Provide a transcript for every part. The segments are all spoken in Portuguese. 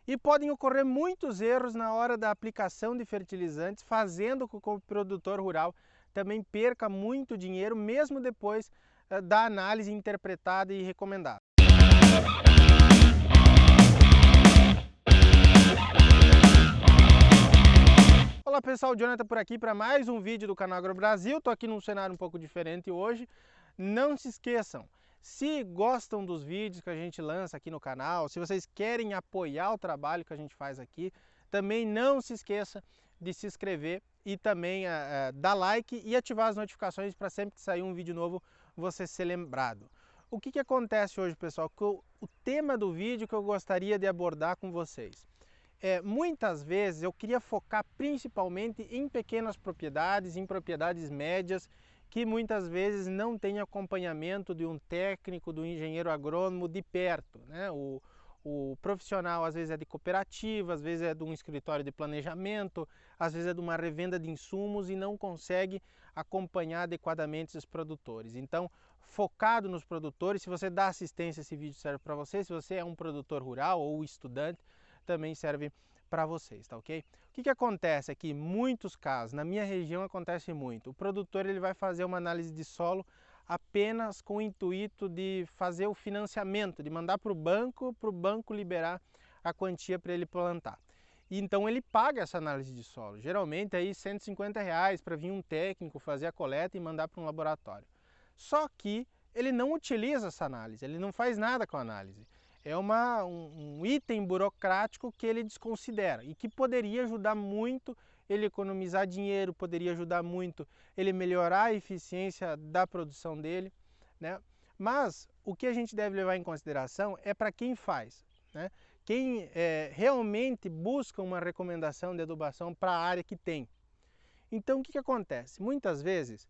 E podem ocorrer muitos erros na hora da aplicação de fertilizantes, fazendo com que o produtor rural também perca muito dinheiro, mesmo depois da análise interpretada e recomendada. Olá pessoal, Jonathan por aqui para mais um vídeo do canal AgroBrasil. Estou aqui num cenário um pouco diferente hoje. Não se esqueçam, se gostam dos vídeos que a gente lança aqui no canal, se vocês querem apoiar o trabalho que a gente faz aqui, também não se esqueça de se inscrever e também dar like e ativar as notificações para sempre que sair um vídeo novo você ser lembrado. O que acontece hoje, pessoal? O tema do vídeo que eu gostaria de abordar com vocês. Muitas vezes eu queria focar principalmente em pequenas propriedades, em propriedades médias, que muitas vezes não tem acompanhamento de um técnico, do engenheiro agrônomo de perto, né? O profissional às vezes é de cooperativa, às vezes é de um escritório de planejamento, às vezes é de uma revenda de insumos e não consegue acompanhar adequadamente os produtores. Então, focado nos produtores, se você dá assistência, esse vídeo serve para você. Se você é um produtor rural ou estudante, também serve para vocês, tá ok? O que acontece aqui? Muitos casos, na minha região acontece muito. O produtor ele vai fazer uma análise de solo apenas com o intuito de fazer o financiamento, de mandar para o banco liberar a quantia para ele plantar. E então ele paga essa análise de solo, geralmente aí R$150 para vir um técnico fazer a coleta e mandar para um laboratório. Só que ele não utiliza essa análise, ele não faz nada com a análise. É um item burocrático que ele desconsidera e que poderia ajudar muito ele economizar dinheiro, poderia ajudar muito ele melhorar a eficiência da produção dele, né? Mas o que a gente deve levar em consideração é para quem faz, né? Quem realmente busca uma recomendação de adubação para a área que tem. Então o que acontece? Muitas vezes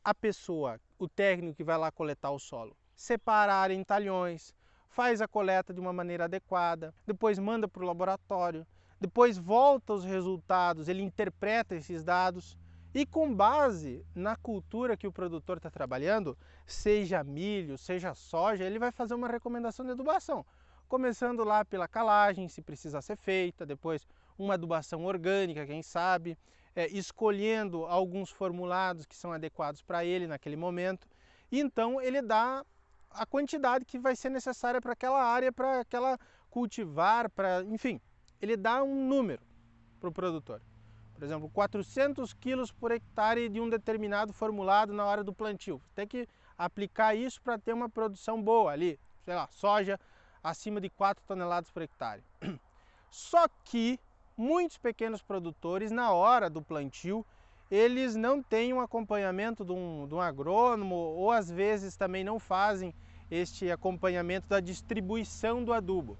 a pessoa, o técnico que vai lá coletar o solo, separa a área em talhões, faz a coleta de uma maneira adequada, depois manda para o laboratório, depois volta os resultados, ele interpreta esses dados e com base na cultura que o produtor está trabalhando, seja milho, seja soja, ele vai fazer uma recomendação de adubação. Começando lá pela calagem, se precisa ser feita, depois uma adubação orgânica, quem sabe, escolhendo alguns formulados que são adequados para ele naquele momento, e então ele dá a quantidade que vai ser necessária para aquela área, para aquela cultivar, enfim, ele dá um número para o produtor. Por exemplo, 400 quilos por hectare de um determinado formulado na hora do plantio. Tem que aplicar isso para ter uma produção boa ali, sei lá, soja acima de 4 toneladas por hectare. Só que muitos pequenos produtores, na hora do plantio, eles não têm um acompanhamento de um agrônomo, ou às vezes também não fazem este acompanhamento da distribuição do adubo.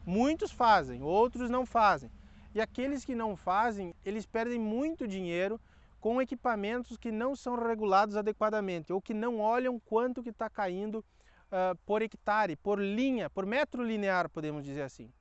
Muitos fazem, outros não fazem. E aqueles que não fazem, eles perdem muito dinheiro com equipamentos que não são regulados adequadamente, ou que não olham quanto que está caindo por hectare, por linha, por metro linear, podemos dizer assim.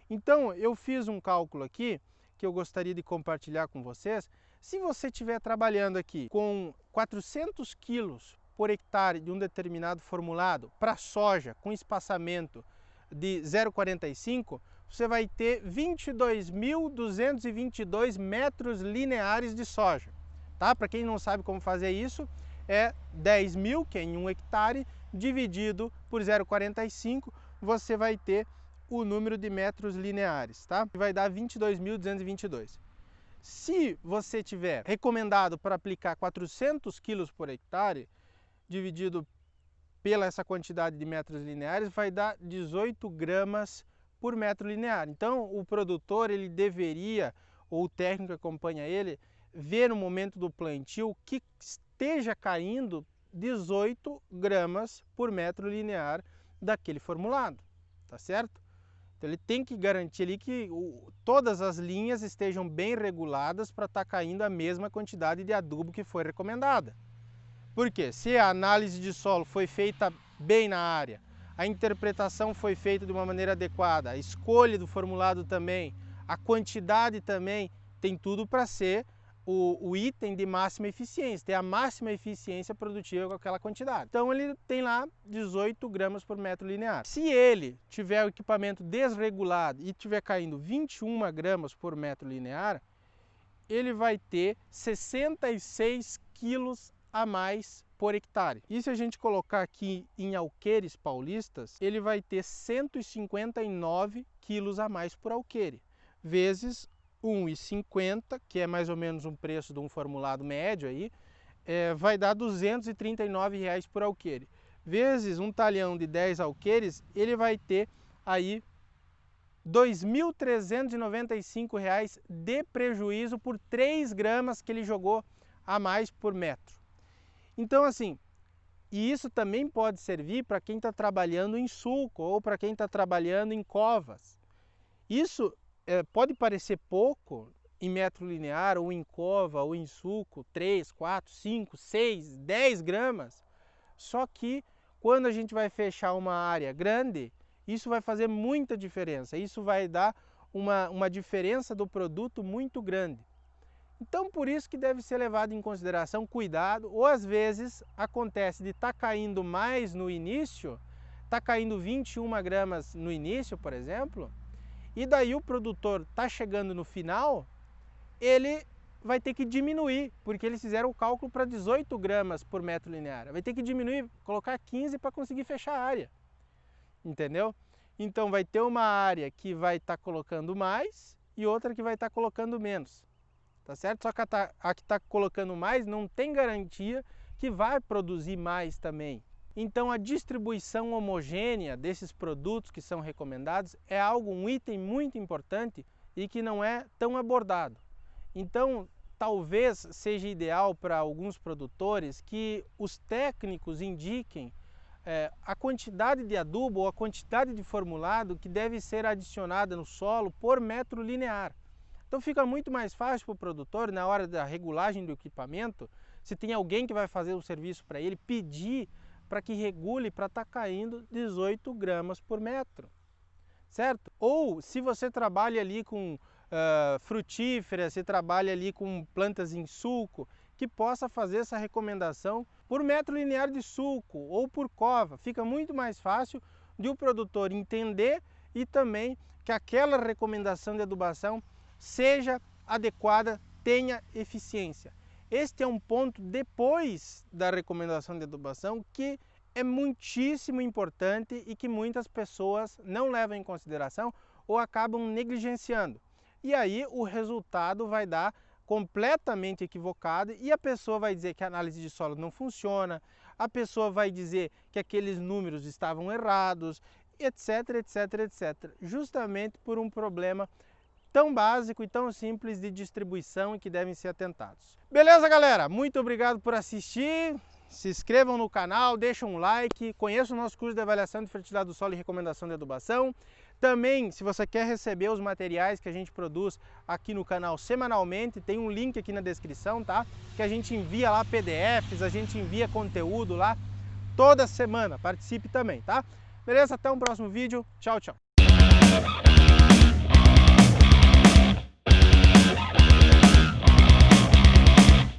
Então, eu fiz um cálculo aqui, que eu gostaria de compartilhar com vocês. Se você estiver trabalhando aqui com 400 quilos por hectare de um determinado formulado para soja com espaçamento de 0,45, você vai ter 22.222 metros lineares de soja. Tá? Para quem não sabe como fazer isso, é 10.000, que é em um hectare, dividido por 0,45, você vai ter o número de metros lineares, tá? Vai dar 22.222. Se você tiver recomendado para aplicar 400 quilos por hectare, dividido pela essa quantidade de metros lineares, vai dar 18 gramas por metro linear. Então, o produtor, ele deveria, ou o técnico que acompanha ele, ver no momento do plantio que esteja caindo 18 gramas por metro linear daquele formulado, tá certo? Então ele tem que garantir ali que todas as linhas estejam bem reguladas para estar caindo a mesma quantidade de adubo que foi recomendada. Porque se a análise de solo foi feita bem na área, a interpretação foi feita de uma maneira adequada, a escolha do formulado também, a quantidade também, tem tudo para ser o item de máxima eficiência, ter a máxima eficiência produtiva com aquela quantidade. Então ele tem lá 18 gramas por metro linear. Se ele tiver o equipamento desregulado e estiver caindo 21 gramas por metro linear, ele vai ter 66 quilos a mais por hectare. E se a gente colocar aqui em alqueires paulistas, ele vai ter 159 quilos a mais por alqueire, vezes 1,50, que é mais ou menos um preço de um formulado médio aí, vai dar R$ 239 por alqueire. Vezes um talhão de 10 alqueires, ele vai ter aí R$ 2.395 de prejuízo por 3 gramas que ele jogou a mais por metro. Então assim, e isso também pode servir para quem está trabalhando em sulco ou para quem está trabalhando em covas. Isso pode parecer pouco em metro linear, ou em cova, ou em sulco, 3, 4, 5, 6, 10 gramas. Só que quando a gente vai fechar uma área grande, isso vai fazer muita diferença. Isso vai dar uma diferença do produto muito grande. Então por isso que deve ser levado em consideração cuidado, ou às vezes acontece de estar caindo mais no início, está caindo 21 gramas no início, por exemplo, e daí o produtor está chegando no final, ele vai ter que diminuir, porque eles fizeram o cálculo para 18 gramas por metro linear. Vai ter que diminuir, colocar 15 para conseguir fechar a área. Entendeu? Então vai ter uma área que vai estar colocando mais e outra que vai estar colocando menos. Tá certo? Só que a que está colocando mais não tem garantia que vai produzir mais também. Então a distribuição homogênea desses produtos que são recomendados é um item muito importante e que não é tão abordado. Então talvez seja ideal para alguns produtores que os técnicos indiquem a quantidade de adubo ou a quantidade de formulado que deve ser adicionada no solo por metro linear. Então fica muito mais fácil para o produtor, na hora da regulagem do equipamento, se tem alguém que vai fazer o serviço para ele, pedir para que regule para estar caindo 18 gramas por metro, certo? Ou se você trabalha ali com frutíferas, se trabalha ali com plantas em sulco, que possa fazer essa recomendação por metro linear de sulco ou por cova. Fica muito mais fácil de o produtor entender e também que aquela recomendação de adubação seja adequada, tenha eficiência. Este é um ponto depois da recomendação de adubação que é muitíssimo importante e que muitas pessoas não levam em consideração ou acabam negligenciando. E aí o resultado vai dar completamente equivocado e a pessoa vai dizer que a análise de solo não funciona, a pessoa vai dizer que aqueles números estavam errados, etc, etc, etc. Justamente por um problema tão básico e tão simples de distribuição e que devem ser atentados. Beleza, galera? Muito obrigado por assistir. Se inscrevam no canal, deixem um like, conheçam o nosso curso de avaliação de fertilidade do solo e recomendação de adubação. Também, se você quer receber os materiais que a gente produz aqui no canal semanalmente, tem um link aqui na descrição, tá? Que a gente envia lá PDFs, a gente envia conteúdo lá toda semana. Participe também, tá? Beleza? Até um próximo vídeo. Tchau, tchau.